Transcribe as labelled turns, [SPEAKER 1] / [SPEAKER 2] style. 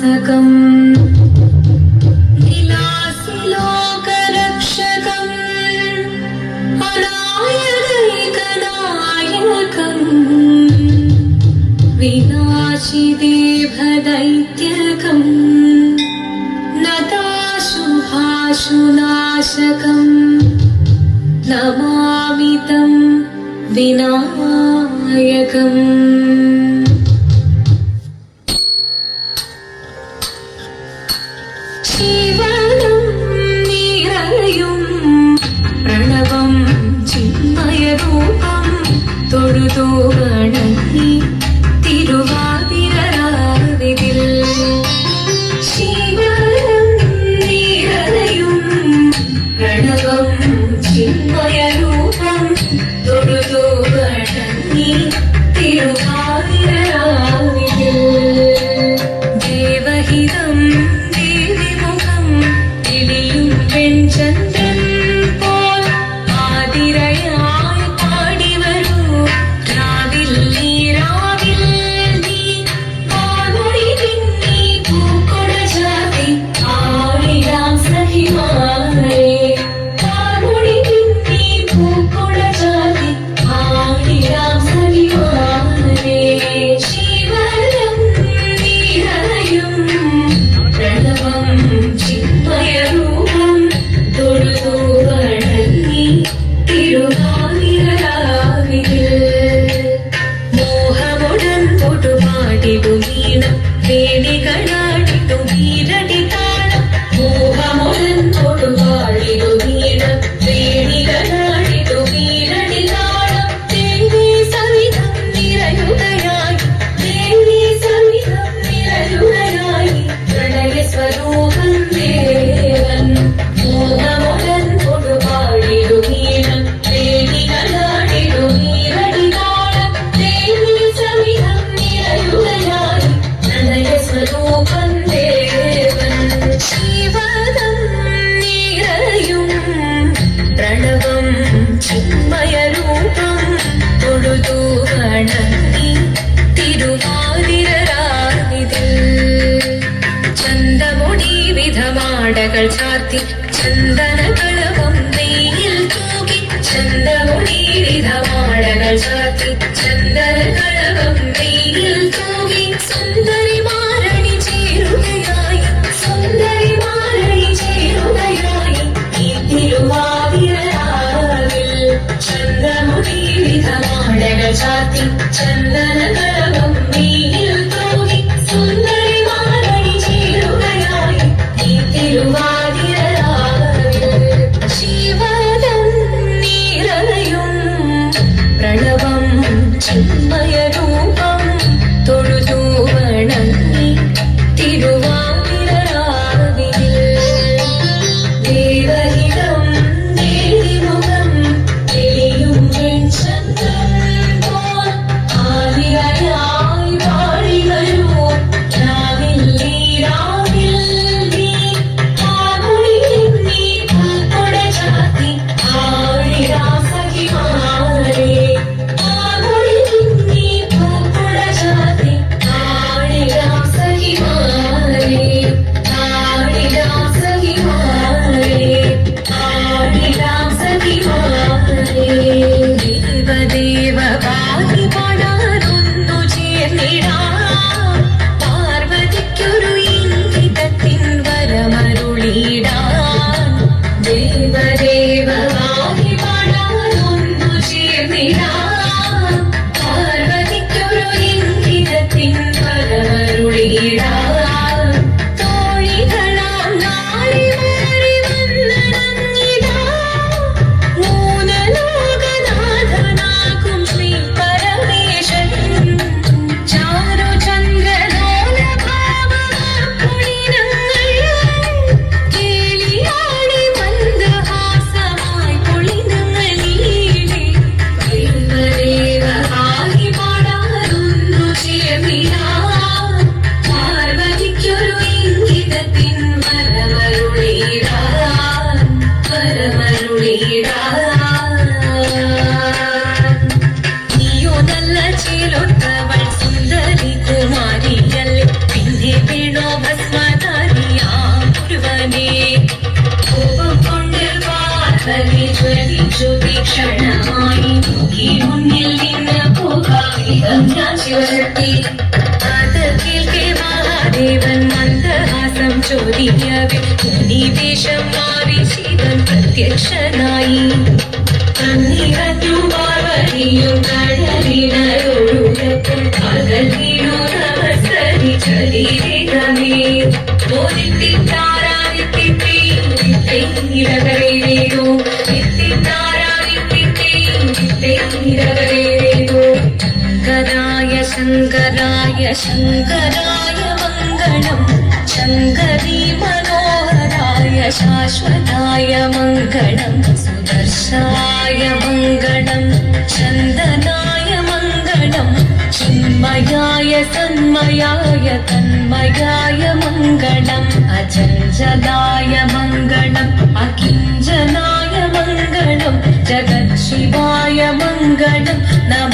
[SPEAKER 1] विलासिलोकरक्षकम् अनायदैकनायकम् विनाशिदेभदैत्यकम् नताशुभाशुनाशकम् नमामि तं विनायकम्. ശിവനം നിറയും പ്രണവം ചിന്മയരൂപം തൊഴുതു വണങ്ങി തിരുവാതിരരാവിതിൽ. ശിവനം നിറയും പ്രണവം ചിന്മയരൂപം തൊഴുതു വണങ്ങി തിരുവാതിരരാവിതിൽ. ദേവഹിതം ചന്ദ്രൻ പോൽ ആതിരയായി പാടിവരൂ രാവിൽ നീരാവിൽ നീ പാമൊഴി പിന്നി പൂക്കൊട ചാത്തി ആളിരാം സഹിമാനേ. പാമൊഴി പിന്നി പൂക്കൊട ചാത്തി ആളിരാം സഹിമാനേ. ശിവനം നീരയും പ്രണവം ചിന്മയരൂപം തൊഴുതു വണങ്ങി തിരുവാതിരരാവിതിൽ. മോഹമുടൻ തൊട്ടുപാടിടും വീണം വേണികളാടിടും വീരടി താളം. മോഹമുടൻ തൊട്ടുപാടിടും വീണം വേണികളാടിടും വീരടി താളം. ദേവി സവിധം നിറയുകയായി ദേവി സവിധം നിറയുകയായി പ്രണയ സ്വരൂപം ദേവൻ. മോഹമുടൻ തൊടുപാടിടും വീണം വേണികളാടിടും വീരടി താളം. ദേവി സവിധം നിറയുകയായി പ്രണയ സ്വരൂപം ദേവൻ. ശിവനം നിറയും പ്രണവം ചിന്മയരൂപം തൊഴുതു വണങ്ങി തിരുവാതിരരാവിതിൽ. ചന്തമുടി വിധമാടകൾ ചാർത്തി ചന്ദനകളവും നെയ്യിൽ തൂകി. ചന്തമുടി വിധമാടകൾ ചാർത്തി ചന്ദനകളവും നെയ്യിൽ തൂകി. സുന്ദരിമാരണി ചേരുകയായി സുന്ദരിമാരണി ചേരുകയായി ഈ തിരുവാതിരരാവിൽ. ചന്തമുടി വിധമാടകൾ ചാർത്തി ചന്ദനകളവും നെയ്യിൽ തൂകി. സുന്ദരിമാരണി ചേരുകയായി ഈ തിരുവാതിരരാവിൽ. ശിവനം നിറയും പ്രണവം ചിന്മയരൂപം തൊഴുതു വണങ്ങി തിരുവാതിരരാവിതിൽ. ദേവഹിതം ദേവിമുഖം തെളിയും വെൺചന്ദ്രൻ പോൽ ആതിരയായി പാടിവരൂ രാവിൽ നീരാവിൽ നീ പാമൊഴി പിന്നി പൂക്കൊട ചാത്തി ആളിരാം സഹിമാനേ. പാമൊഴി പിന്നി ശിവശക്തി അത് കേൾക്കെ മഹാദേവൻ മന്ദഹാസം ചോദിക്കവേ മുനിവേഷം മാറി ശിവൻ പ്രത്യക്ഷനായി കണ്ണീരഞ്ഞു പാർവതിയും കടലിനോടുഴപ്പോൾ പകലിനു നമസ്കരി ചരീരമേ ോ ശങ്കരായ ശങ്കരായ ശങ്കരായ മംഗളം ശങ്കരീ മനോഹരായ ശാശ്വതായ മംഗളം സുദർശായ മംഗളം ചന്ദനായ മംഗളം ചിന്മയായ സന്മയായ തന്മയായ മംഗളം അചഞ്ചലായ മംഗളം അകിഞ്ചനായ മംഗളം ജഗത് ശിവായ മംഗളം നമ